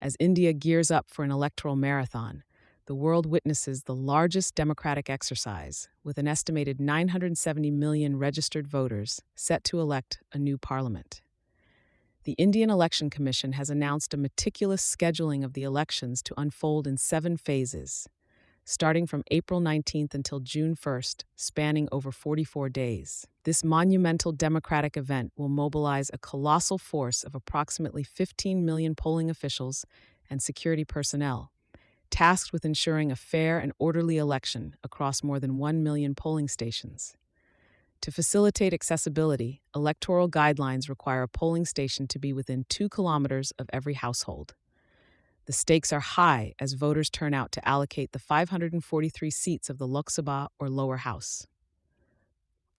As India gears up for an electoral marathon, the world witnesses the largest democratic exercise, with an estimated 970 million registered voters set to elect a new parliament. The Indian Election Commission has announced a meticulous scheduling of the elections to unfold in 7 phases, starting from April 19th until June 1st, spanning over 44 days. This monumental democratic event will mobilize a colossal force of approximately 15 million polling officials and security personnel, tasked with ensuring a fair and orderly election across more than 1 million polling stations. To facilitate accessibility, electoral guidelines require a polling station to be within 2 kilometers of every household. The stakes are high as voters turn out to allocate the 543 seats of the Lok Sabha or lower house.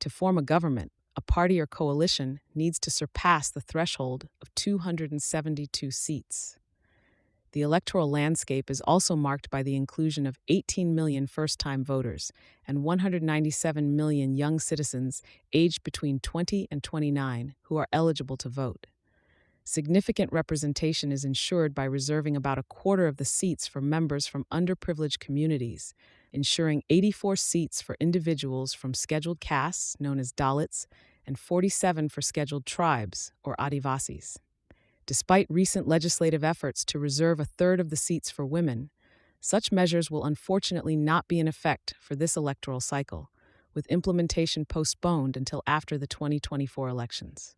To form a government, a party or coalition needs to surpass the threshold of 272 seats. The electoral landscape is also marked by the inclusion of 18 million first-time voters and 197 million young citizens aged between 20 and 29 who are eligible to vote. Significant representation is ensured by reserving about a quarter of the seats for members from underprivileged communities, ensuring 84 seats for individuals from scheduled castes, known as Dalits, and 47 for scheduled tribes, or Adivasis. Despite recent legislative efforts to reserve a third of the seats for women, such measures will unfortunately not be in effect for this electoral cycle, with implementation postponed until after the 2024 elections.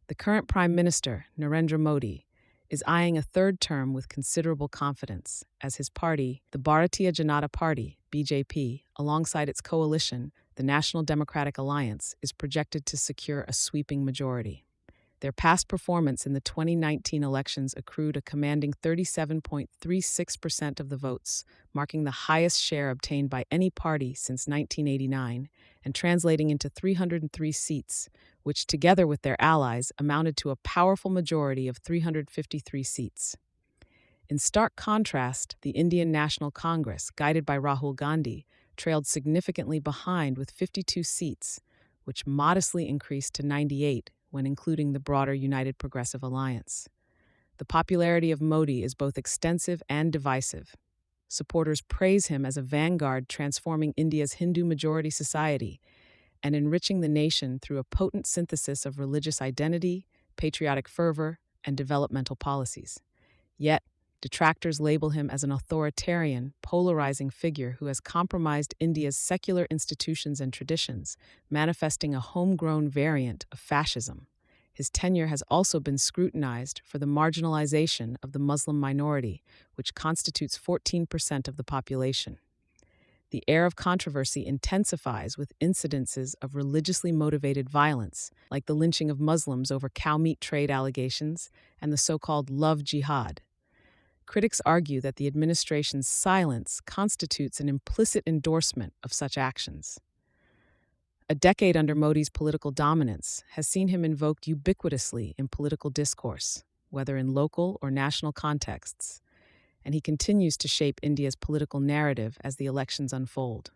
The current Prime Minister, Narendra Modi, is eyeing a third term with considerable confidence, as his party, the Bharatiya Janata Party, BJP, alongside its coalition, the National Democratic Alliance, is projected to secure a sweeping majority. Their past performance in the 2019 elections accrued a commanding 37.36% of the votes, marking the highest share obtained by any party since 1989, and translating into 303 seats, which together with their allies amounted to a powerful majority of 353 seats. In stark contrast, the Indian National Congress, guided by Rahul Gandhi, trailed significantly behind with 52 seats, which modestly increased to 98 when including the broader United Progressive Alliance. The popularity of Modi is both extensive and divisive. Supporters praise him as a vanguard transforming India's Hindu-majority society and enriching the nation through a potent synthesis of religious identity, patriotic fervor, and developmental policies. Yet, detractors label him as an authoritarian, polarizing figure who has compromised India's secular institutions and traditions, manifesting a homegrown variant of fascism. His tenure has also been scrutinized for the marginalization of the Muslim minority, which constitutes 14% of the population. The air of controversy intensifies with incidences of religiously motivated violence, like the lynching of Muslims over cow meat trade allegations and the so-called love jihad. Critics argue that the administration's silence constitutes an implicit endorsement of such actions. A decade under Modi's political dominance has seen him invoked ubiquitously in political discourse, whether in local or national contexts, and he continues to shape India's political narrative as the elections unfold.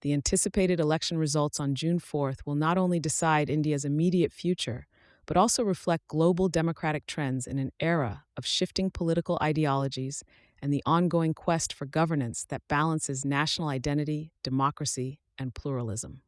The anticipated election results on June 4th will not only decide India's immediate future, but also reflect global democratic trends in an era of shifting political ideologies and the ongoing quest for governance that balances national identity, democracy, and pluralism.